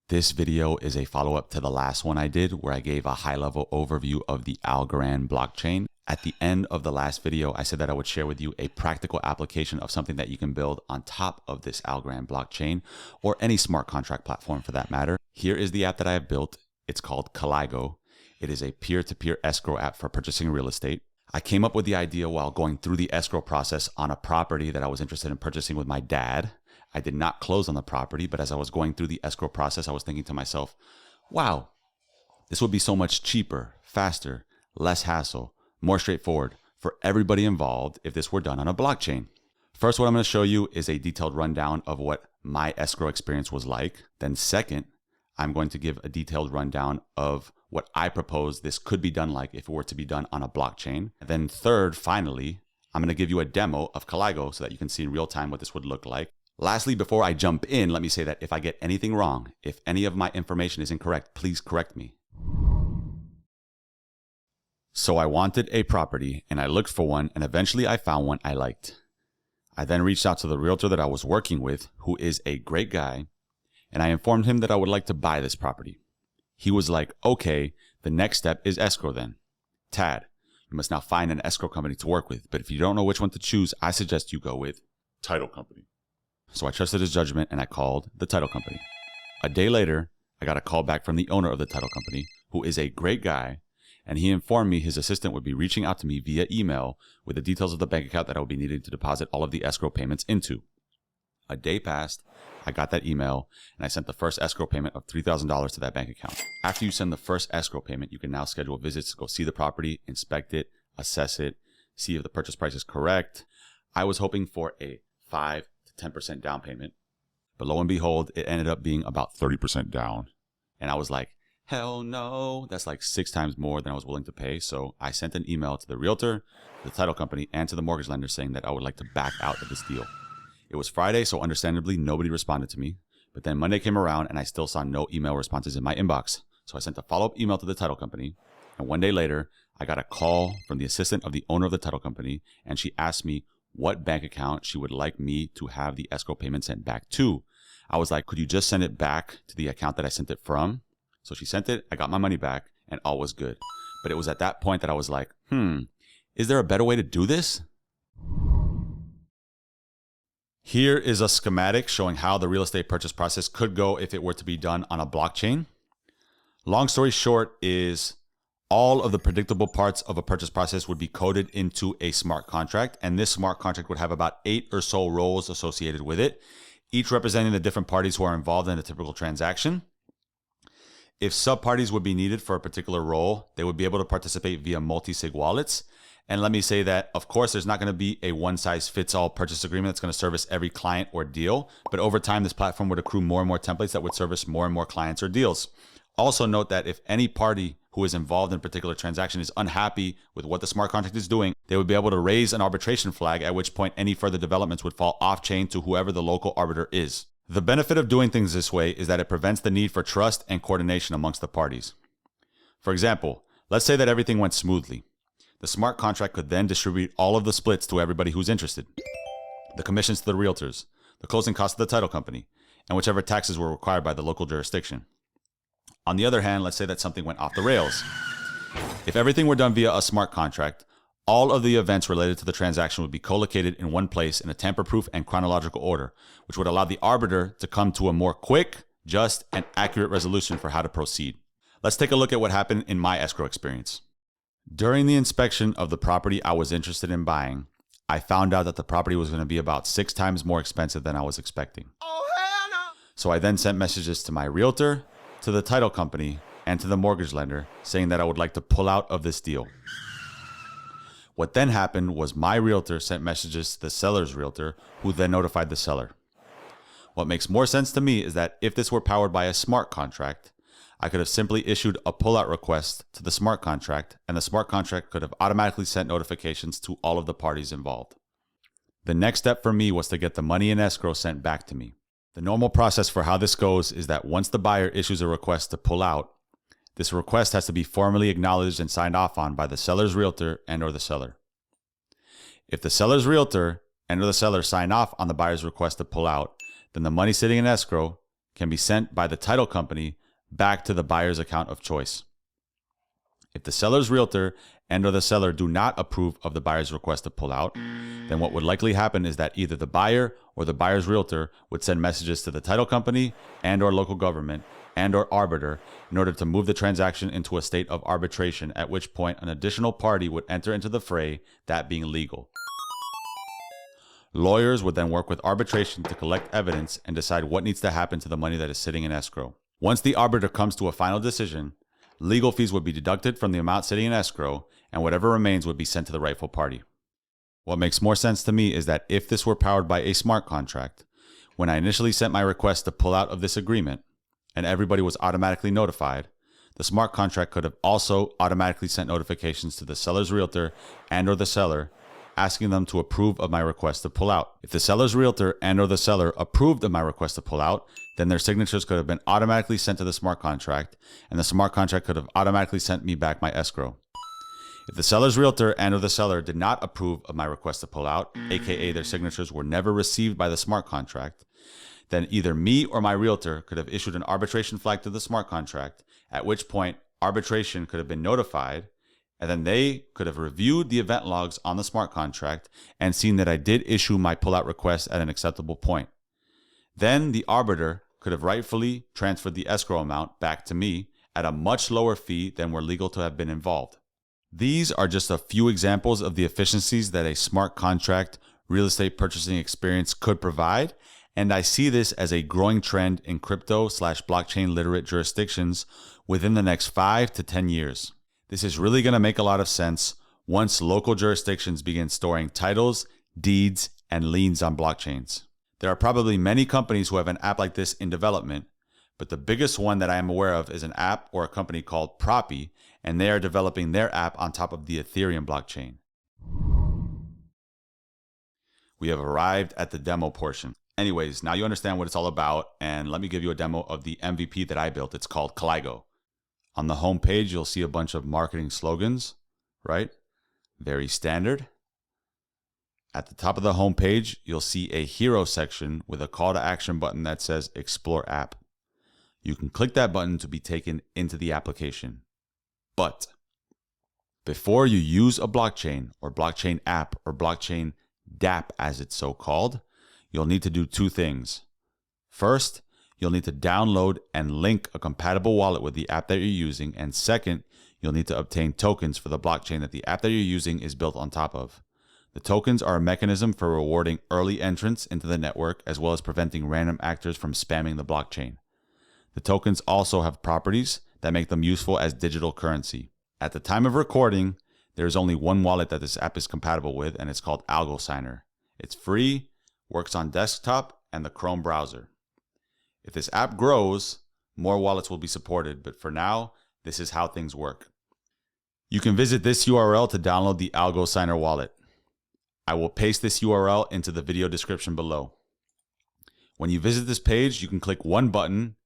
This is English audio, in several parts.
This video is a follow-up to the last one I did where I gave a high-level overview of the Algorand blockchain. At the end of the last video, I said that I would share with you a practical application of something that you can build on top of this Algorand blockchain or any smart contract platform for that matter. Here is the app that I have built. It's called Caligo. It is a peer-to-peer escrow app for purchasing real estate. I came up with the idea while going through the escrow process on a property that I was interested in purchasing with my dad. I did not close on the property, but as I was going through the escrow process, I was thinking to myself, wow, this would be so much cheaper, faster, less hassle, more straightforward for everybody involved if this were done on a blockchain. First, what I'm going to show you is a detailed rundown of what my escrow experience was like. Then second, I'm going to give a detailed rundown of what I propose this could be done like if it were to be done on a blockchain. And then third, finally, I'm going to give you a demo of Caligo so that you can see in real time what this would look like. Lastly, before I jump in, let me say that if I get anything wrong, if any of my information is incorrect, please correct me. So I wanted a property and I looked for one and eventually I found one I liked. I then reached out to the realtor that I was working with, who is a great guy, and I informed him that I would like to buy this property. He was like, okay, the next step is escrow then. Tad, you must now find an escrow company to work with, but if you don't know which one to choose, I suggest you go with title company. So I trusted his judgment and I called the title company. A day later, I got a call back from the owner of the title company, who is a great guy, and he informed me his assistant would be reaching out to me via email with the details of the bank account that I would be needing to deposit all of the escrow payments into. A day passed, I got that email, and I sent the first escrow payment of $3,000 to that bank account. After you send the first escrow payment, you can now schedule visits to go see the property, inspect it, assess it, see if the purchase price is correct. I was hoping for a 5 to 10% down payment, but lo and behold, it ended up being about 30% down. And I was like, hell no, that's like 6 times more than I was willing to pay. So I sent an email to the realtor, the title company, and to the mortgage lender saying that I would like to back out of this deal. It was Friday, so understandably, nobody responded to me. But then Monday came around and I still saw no email responses in my inbox. So I sent a follow-up email to the title company. And one day later, I got a call from the assistant of the owner of the title company. And she asked me what bank account she would like me to have the escrow payment sent back to. I was like, could you just send it back to the account that I sent it from? So she sent it, I got my money back, and all was good. But it was at that point that I was like, is there a better way to do this? Here is a schematic showing how the real estate purchase process could go if it were to be done on a blockchain. Long story short is all of the predictable parts of a purchase process would be coded into a smart contract, and this smart contract would have about 8 or so roles associated with it, each representing the different parties who are involved in a typical transaction. If sub-parties would be needed for a particular role, they would be able to participate via multi-sig wallets. And let me say that, of course, there's not going to be a one-size-fits-all purchase agreement that's going to service every client or deal. But over time, this platform would accrue more and more templates that would service more and more clients or deals. Also note that if any party who is involved in a particular transaction is unhappy with what the smart contract is doing, they would be able to raise an arbitration flag, at which point any further developments would fall off-chain to whoever the local arbiter is. The benefit of doing things this way is that it prevents the need for trust and coordination amongst the parties. For example, let's say that everything went smoothly. The smart contract could then distribute all of the splits to everybody who's interested. The commissions to the realtors, the closing costs to the title company, and whichever taxes were required by the local jurisdiction. On the other hand, let's say that something went off the rails. If everything were done via a smart contract, all of the events related to the transaction would be co-located in one place in a tamper-proof and chronological order, which would allow the arbiter to come to a more quick, just, and accurate resolution for how to proceed. Let's take a look at what happened in my escrow experience. During the inspection of the property I was interested in buying, I found out that the property was going to be about 6 times more expensive than I was expecting. Oh, hell no! So I then sent messages to my realtor, to the title company, and to the mortgage lender saying that I would like to pull out of this deal. What then happened was my realtor sent messages to the seller's realtor, who then notified the seller. What makes more sense to me is that if this were powered by a smart contract, I could have simply issued a pullout request to the smart contract, and the smart contract could have automatically sent notifications to all of the parties involved. The next step for me was to get the money in escrow sent back to me. The normal process for how this goes is that once the buyer issues a request to pull out, this request has to be formally acknowledged and signed off on by the seller's realtor and or the seller. If the seller's realtor and or the seller sign off on the buyer's request to pull out, then the money sitting in escrow can be sent by the title company back to the buyer's account of choice. If the seller's realtor and or the seller do not approve of the buyer's request to pull out, then what would likely happen is that either the buyer or the buyer's realtor would send messages to the title company and or local government and or arbiter in order to move the transaction into a state of arbitration, at which point an additional party would enter into the fray, that being legal. Lawyers would then work with arbitration to collect evidence and decide what needs to happen to the money that is sitting in escrow. Once the arbiter comes to a final decision, legal fees would be deducted from the amount sitting in escrow, and whatever remains would be sent to the rightful party. What makes more sense to me is that if this were powered by a smart contract, when I initially sent my request to pull out of this agreement, and everybody was automatically notified, the smart contract could have also automatically sent notifications to the seller's realtor and or the seller, asking them to approve of my request to pull out. If the seller's realtor and or the seller approved of my request to pull out, then their signatures could have been automatically sent to the smart contract, and the smart contract could have automatically sent me back my escrow. If the seller's realtor and or the seller did not approve of my request to pull out, aka their signatures were never received by the smart contract, then either me or my realtor could have issued an arbitration flag to the smart contract, at which point arbitration could have been notified, and then they could have reviewed the event logs on the smart contract and seen that I did issue my pullout request at an acceptable point. Then the arbiter could have rightfully transferred the escrow amount back to me at a much lower fee than were legal to have been involved. These are just a few examples of the efficiencies that a smart contract real estate purchasing experience could provide, and I see this as a growing trend in crypto/blockchain literate jurisdictions within the next 5 to 10 years. This is really going to make a lot of sense once local jurisdictions begin storing titles, deeds, and liens on blockchains. There are probably many companies who have an app like this in development, but the biggest one that I am aware of is an app or a company called Proppy, and they are developing their app on top of the Ethereum blockchain. We have arrived at the demo portion. Anyways, now you understand what it's all about, and let me give you a demo of the MVP that I built. It's called Caligo. On the home page, you'll see a bunch of marketing slogans, right? Very standard. At the top of the home page, you'll see a hero section with a call to action button that says Explore App. You can click that button to be taken into the application. But before you use a blockchain or blockchain app or blockchain dApp as it's so called, you'll need to do two things. First, you'll need to download and link a compatible wallet with the app that you're using. And second, you'll need to obtain tokens for the blockchain that the app that you're using is built on top of. The tokens are a mechanism for rewarding early entrants into the network, as well as preventing random actors from spamming the blockchain. The tokens also have properties that make them useful as digital currency. At the time of recording, there is only one wallet that this app is compatible with, and it's called AlgoSigner. It's free, works on desktop and the Chrome browser. If this app grows, more wallets will be supported, but for now, this is how things work. You can visit this URL to download the AlgoSigner wallet. I will paste this URL into the video description below. When you visit this page, you can click one button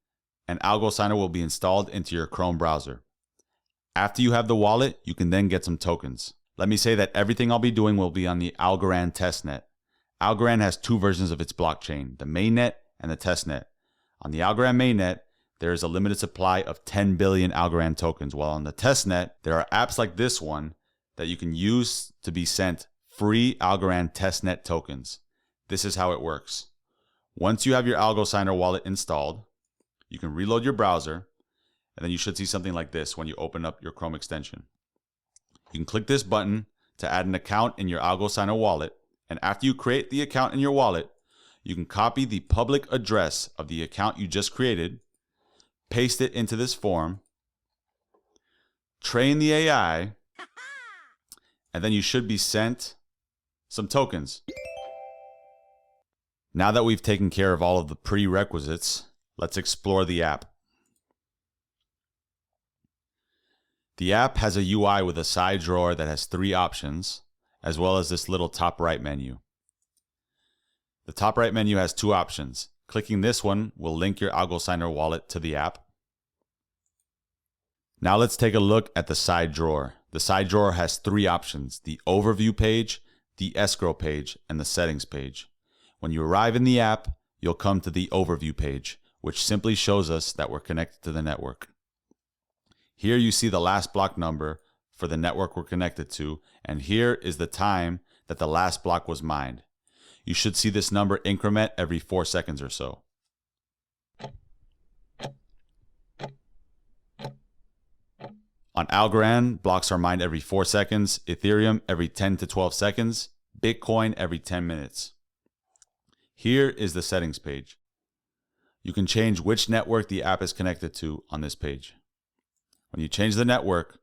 and AlgoSigner will be installed into your Chrome browser. After you have the wallet, you can then get some tokens. Let me say that everything I'll be doing will be on the Algorand testnet. Algorand has two versions of its blockchain, the mainnet and the testnet. On the Algorand mainnet, there is a limited supply of 10 billion Algorand tokens, while on the testnet, there are apps like this one that you can use to be sent free Algorand testnet tokens. This is how it works. Once you have your AlgoSigner wallet installed, you can reload your browser, and then you should see something like this when you open up your Chrome extension. You can click this button to add an account in your AlgoSigner wallet, and after you create the account in your wallet, you can copy the public address of the account you just created, paste it into this form, train the AI, and then you should be sent some tokens. Now that we've taken care of all of the prerequisites, let's explore the app. The app has a UI with a side drawer that has 3 options, as well as this little top right menu. The top right menu has 2 options. Clicking this one will link your AlgoSigner wallet to the app. Now let's take a look at the side drawer. The side drawer has 3 options: the overview page, the escrow page, and the settings page. When you arrive in the app, you'll come to the overview page, which simply shows us that we're connected to the network. Here you see the last block number for the network we're connected to, and here is the time that the last block was mined. You should see this number increment every 4 seconds or so. On Algorand, blocks are mined every 4 seconds, Ethereum every 10 to 12 seconds, Bitcoin every 10 minutes. Here is the settings page. You can change which network the app is connected to on this page. When you change the network,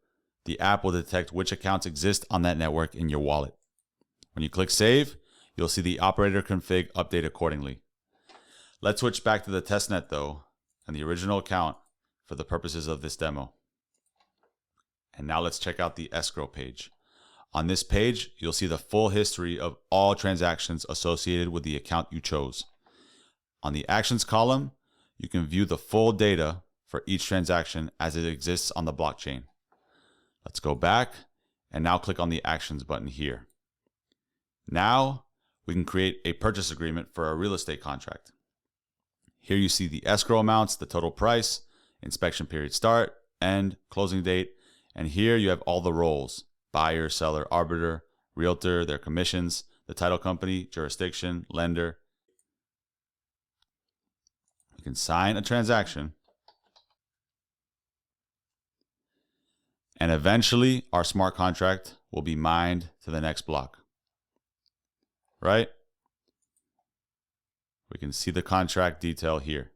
the app will detect which accounts exist on that network in your wallet. When you click Save, you'll see the operator config update accordingly. Let's switch back to the testnet though, and the original account for the purposes of this demo. And now let's check out the escrow page. On this page, you'll see the full history of all transactions associated with the account you chose. On the actions column, you can view the full data for each transaction as it exists on the blockchain. Let's go back and now click on the actions button here. Now we can create a purchase agreement for a real estate contract. Here you see the escrow amounts, the total price, inspection period start, end, closing date, and here you have all the roles: buyer, seller, arbiter, realtor, their commissions, the title company, jurisdiction, lender. You can sign a transaction, and eventually our smart contract will be mined to the next block. Right? We can see the contract detail here.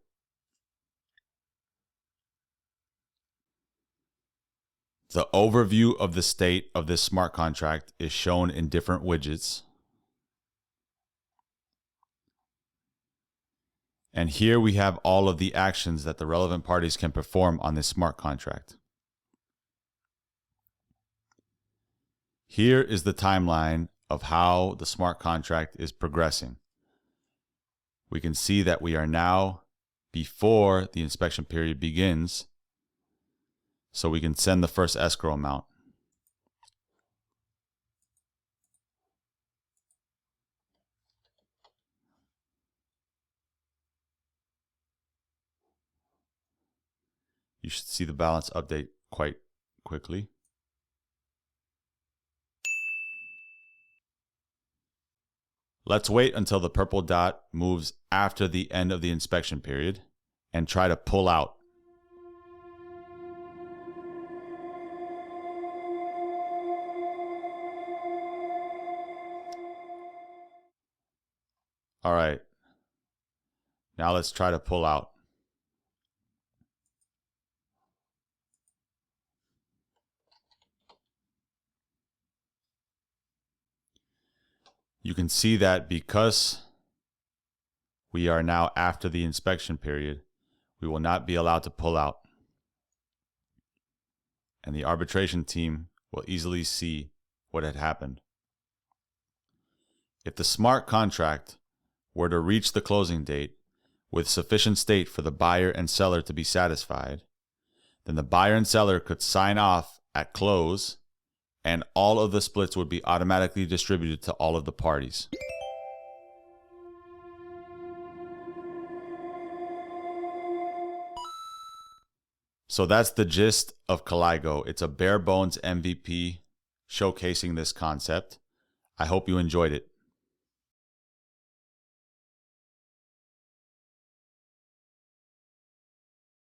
The overview of the state of this smart contract is shown in different widgets. And here we have all of the actions that the relevant parties can perform on this smart contract. Here is the timeline of how the smart contract is progressing. We can see that we are now before the inspection period begins, so we can send the first escrow amount. You should see the balance update quite quickly. Let's wait until the purple dot moves after the end of the inspection period and try to pull out. All right. Now let's try to pull out. You can see that because we are now after the inspection period, we will not be allowed to pull out. And the arbitration team will easily see what had happened. If the smart contract were to reach the closing date with sufficient state for the buyer and seller to be satisfied, then the buyer and seller could sign off at close, and all of the splits would be automatically distributed to all of the parties. So that's the gist of Caligo. It's a bare bones MVP showcasing this concept. I hope you enjoyed it.